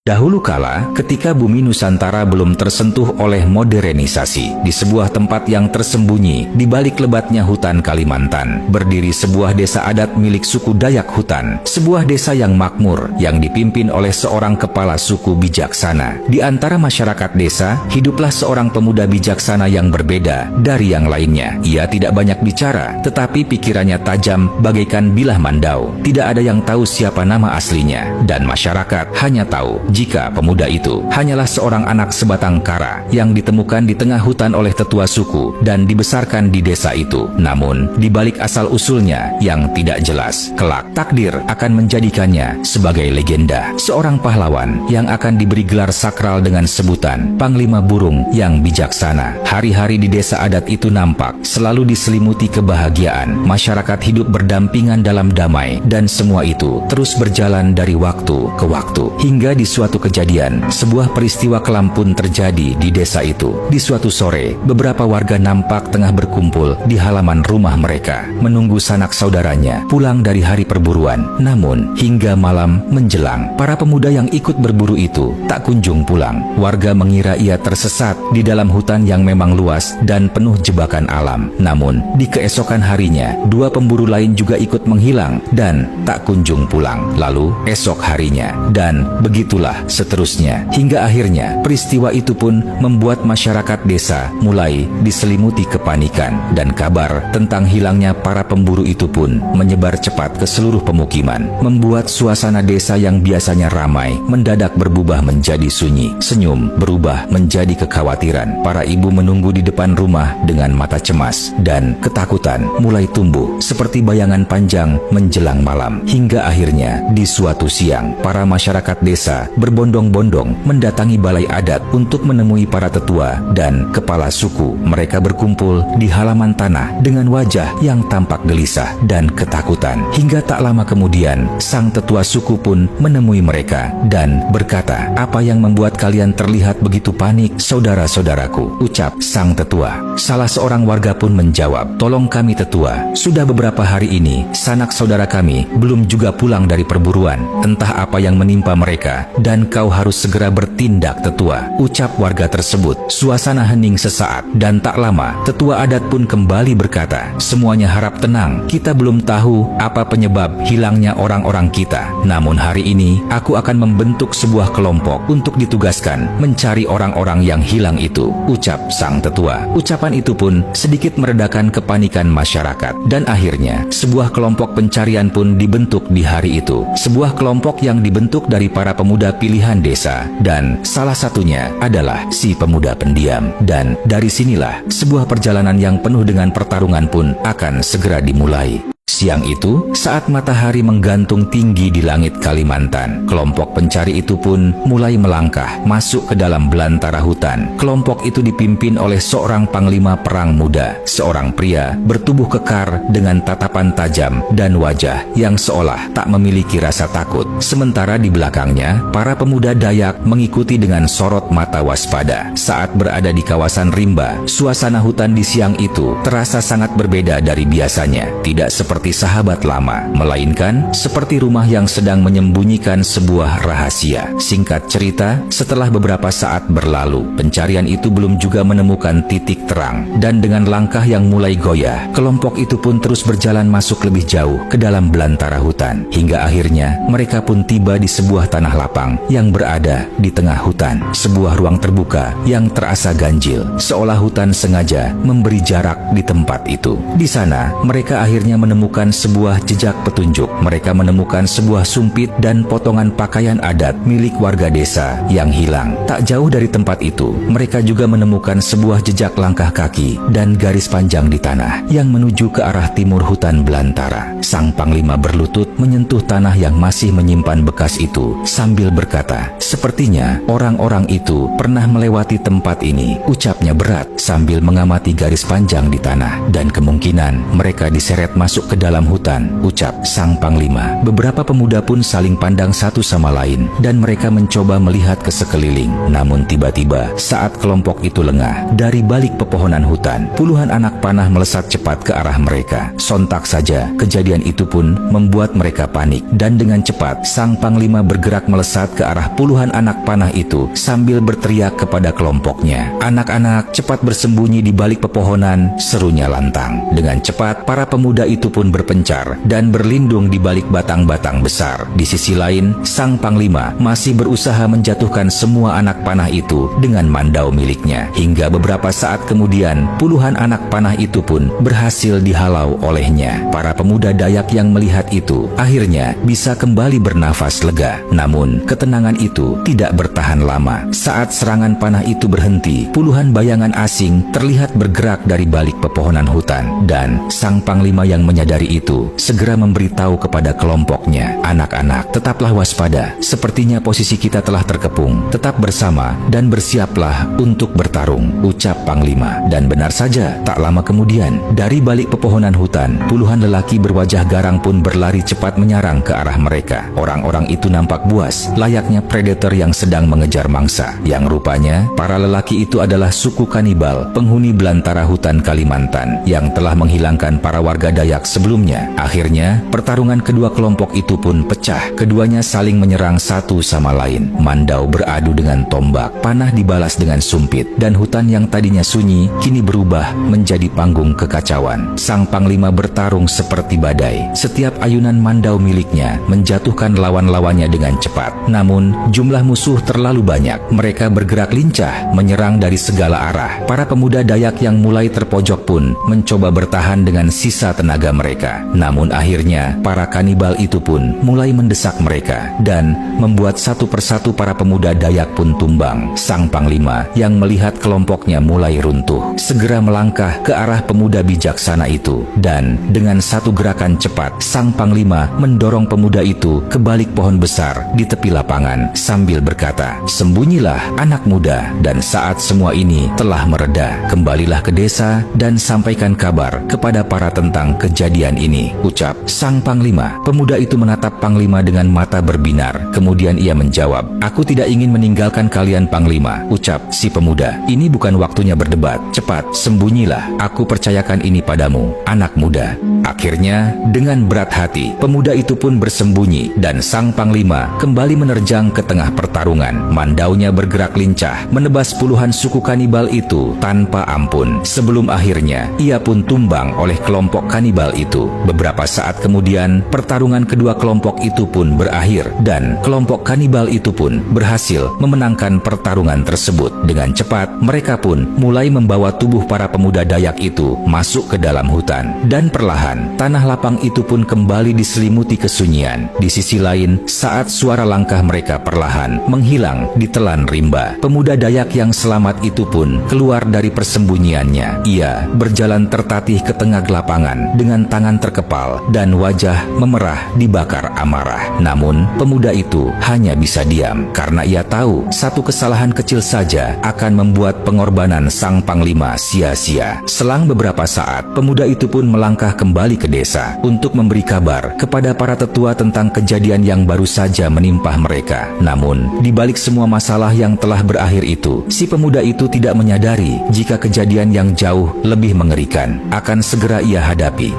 Dahulu kala, ketika bumi Nusantara belum tersentuh oleh modernisasi, di sebuah tempat yang tersembunyi di balik lebatnya hutan Kalimantan, berdiri sebuah desa adat milik suku Dayak Hutan, sebuah desa yang makmur yang dipimpin oleh seorang kepala suku bijaksana. Di antara masyarakat desa, hiduplah seorang pemuda bijaksana yang berbeda dari yang lainnya. Ia tidak banyak bicara, tetapi pikirannya tajam bagaikan bilah mandau. Tidak ada yang tahu siapa nama aslinya, dan masyarakat hanya tahu jika pemuda itu hanyalah seorang anak sebatang kara yang ditemukan di tengah hutan oleh tetua suku dan dibesarkan di desa itu. Namun, di balik asal-usulnya yang tidak jelas, kelak takdir akan menjadikannya sebagai legenda, seorang pahlawan yang akan diberi gelar sakral dengan sebutan Panglima Burung yang bijaksana. Hari-hari di desa adat itu nampak selalu diselimuti kebahagiaan. Masyarakat hidup berdampingan dalam damai, dan semua itu terus berjalan dari waktu ke waktu, hingga di suatu kejadian, sebuah peristiwa kelam pun terjadi di desa itu. Di suatu sore, beberapa warga nampak tengah berkumpul di halaman rumah mereka, menunggu sanak saudaranya pulang dari hari perburuan. Namun, hingga malam menjelang, para pemuda yang ikut berburu itu tak kunjung pulang. Warga mengira ia tersesat di dalam hutan yang memang luas dan penuh jebakan alam. Namun, di keesokan harinya, dua pemburu lain juga ikut menghilang dan tak kunjung pulang. Lalu, esok harinya, dan begitulah seterusnya, hingga akhirnya peristiwa itu pun membuat masyarakat desa mulai diselimuti kepanikan, dan kabar tentang hilangnya para pemburu itu pun menyebar cepat ke seluruh pemukiman, membuat suasana desa yang biasanya ramai mendadak berubah menjadi sunyi. Senyum berubah menjadi kekhawatiran. Para ibu menunggu di depan rumah dengan mata cemas, dan ketakutan mulai tumbuh seperti bayangan panjang menjelang malam. Hingga akhirnya di suatu siang, para masyarakat desa berbondong-bondong mendatangi balai adat untuk menemui para tetua dan kepala suku. Mereka berkumpul di halaman tanah dengan wajah yang tampak gelisah dan ketakutan. Hingga tak lama kemudian, sang tetua suku pun menemui mereka dan berkata, "Apa yang membuat kalian terlihat begitu panik, saudara-saudaraku?" ucap sang tetua. Salah seorang warga pun menjawab, "Tolong kami tetua, sudah beberapa hari ini sanak saudara kami belum juga pulang dari perburuan. Entah apa yang menimpa mereka, dan kau harus segera bertindak tetua," ucap warga tersebut. Suasana hening sesaat, dan tak lama tetua adat pun kembali berkata, "Semuanya harap tenang, kita belum tahu apa penyebab hilangnya orang-orang kita. Namun hari ini aku akan membentuk sebuah kelompok untuk ditugaskan mencari orang-orang yang hilang itu," ucap sang tetua. Ucapan itu pun sedikit meredakan kepanikan masyarakat, dan akhirnya sebuah kelompok pencarian pun dibentuk di hari itu. Sebuah kelompok yang dibentuk dari para pemuda pilihan desa, dan salah satunya adalah si pemuda pendiam. Dan dari sinilah sebuah perjalanan yang penuh dengan pertarungan pun akan segera dimulai. Siang itu, saat matahari menggantung tinggi di langit Kalimantan, kelompok pencari itu pun mulai melangkah masuk ke dalam belantara hutan. Kelompok itu dipimpin oleh seorang panglima perang muda, seorang pria bertubuh kekar dengan tatapan tajam dan wajah yang seolah tak memiliki rasa takut. Sementara di belakangnya, para pemuda Dayak mengikuti dengan sorot mata waspada. Saat berada di kawasan rimba, suasana hutan di siang itu terasa sangat berbeda dari biasanya. Tidak seperti sahabat lama, melainkan seperti rumah yang sedang menyembunyikan sebuah rahasia. Singkat cerita, setelah beberapa saat berlalu, pencarian itu belum juga menemukan titik terang, dan dengan langkah yang mulai goyah, kelompok itu pun terus berjalan masuk lebih jauh ke dalam belantara hutan, hingga akhirnya mereka pun tiba di sebuah tanah lapang yang berada di tengah hutan. Sebuah ruang terbuka yang terasa ganjil, seolah hutan sengaja memberi jarak di tempat itu. Di sana, mereka akhirnya menemukan sebuah jejak petunjuk. Mereka menemukan sebuah sumpit dan potongan pakaian adat milik warga desa yang hilang. Tak jauh dari tempat itu, mereka juga menemukan sebuah jejak langkah kaki dan garis panjang di tanah yang menuju ke arah timur hutan belantara. Sang panglima berlutut menyentuh tanah yang masih menyimpan bekas itu sambil berkata, "Sepertinya orang-orang itu pernah melewati tempat ini," ucapnya berat sambil mengamati garis panjang di tanah, "dan kemungkinan mereka diseret masuk ke ke dalam hutan, ucap sang panglima. Beberapa pemuda pun saling pandang satu sama lain, dan mereka mencoba melihat ke sekeliling. Namun tiba-tiba, saat kelompok itu lengah, dari balik pepohonan hutan, puluhan anak panah melesat cepat ke arah mereka. Sontak saja, kejadian itu pun membuat mereka panik, dan dengan cepat, sang panglima bergerak melesat ke arah puluhan anak panah itu sambil berteriak kepada kelompoknya. "Anak-anak, cepat bersembunyi di balik pepohonan," serunya lantang. Dengan cepat, para pemuda itu pun berpencar dan berlindung di balik batang-batang besar. Di sisi lain, sang panglima masih berusaha menjatuhkan semua anak panah itu dengan mandau miliknya. Hingga beberapa saat kemudian, puluhan anak panah itu pun berhasil dihalau olehnya. Para pemuda Dayak yang melihat itu akhirnya bisa kembali bernafas lega. Namun, ketenangan itu tidak bertahan lama. Saat serangan panah itu berhenti, puluhan bayangan asing terlihat bergerak dari balik pepohonan hutan, dan sang panglima yang menyadari itu segera memberitahu kepada kelompoknya, "Anak-anak, tetaplah waspada. Sepertinya posisi kita telah terkepung. Tetap bersama dan bersiaplah untuk bertarung," ucap panglima. Dan benar saja, tak lama kemudian, dari balik pepohonan hutan, puluhan lelaki berwajah garang pun berlari cepat menyerang ke arah mereka. Orang-orang itu nampak buas, layaknya predator yang sedang mengejar mangsa. Yang rupanya, para lelaki itu adalah suku kanibal, penghuni belantara hutan Kalimantan, yang telah menghilangkan para warga Dayak sebelumnya. Akhirnya, pertarungan kedua kelompok itu pun pecah. Keduanya saling menyerang satu sama lain. Mandau beradu dengan tombak, panah dibalas dengan sumpit, dan hutan yang tadinya sunyi kini berubah menjadi panggung kekacauan. Sang panglima bertarung seperti badai. Setiap ayunan mandau miliknya menjatuhkan lawan-lawannya dengan cepat. Namun, jumlah musuh terlalu banyak. Mereka bergerak lincah, menyerang dari segala arah. Para pemuda Dayak yang mulai terpojok pun mencoba bertahan dengan sisa tenaga mereka. Namun akhirnya, para kanibal itu pun mulai mendesak mereka, dan membuat satu persatu para pemuda Dayak pun tumbang. Sang panglima yang melihat kelompoknya mulai runtuh, segera melangkah ke arah pemuda bijaksana itu, dan dengan satu gerakan cepat, sang panglima mendorong pemuda itu ke balik pohon besar di tepi lapangan sambil berkata, "Sembunyilah anak muda, dan saat semua ini telah mereda, kembalilah ke desa dan sampaikan kabar kepada para tentang kejadian ini," ucap sang panglima. Pemuda itu menatap panglima dengan mata berbinar. Kemudian ia menjawab, "Aku tidak ingin meninggalkan kalian, panglima," ucap si pemuda. "Ini bukan waktunya berdebat. Cepat, sembunyilah. Aku percayakan ini padamu, anak muda." Akhirnya, dengan berat hati, pemuda itu pun bersembunyi, dan sang panglima kembali menerjang ke tengah pertarungan. Mandaunya bergerak lincah, menebas puluhan suku kanibal itu tanpa ampun. Sebelum akhirnya, ia pun tumbang oleh kelompok kanibal itu. Beberapa saat kemudian, pertarungan kedua kelompok itu pun berakhir, dan kelompok kanibal itu pun berhasil memenangkan pertarungan tersebut. Dengan cepat, mereka pun mulai membawa tubuh para pemuda Dayak itu masuk ke dalam hutan, dan perlahan tanah lapang itu pun kembali diselimuti kesunyian. Di sisi lain, saat suara langkah mereka perlahan menghilang ditelan rimba, pemuda Dayak yang selamat itu pun keluar dari persembunyiannya. Ia berjalan tertatih ke tengah lapangan dengan tangan terkepal dan wajah memerah dibakar amarah. Namun, pemuda itu hanya bisa diam karena ia tahu satu kesalahan kecil saja akan membuat pengorbanan sang panglima sia-sia. Selang beberapa saat, pemuda itu pun melangkah kembali ke desa untuk memberi kabar kepada para tetua tentang kejadian yang baru saja menimpa mereka. Namun, di balik semua masalah yang telah berakhir itu, si pemuda itu tidak menyadari jika kejadian yang jauh lebih mengerikan akan segera ia hadapi.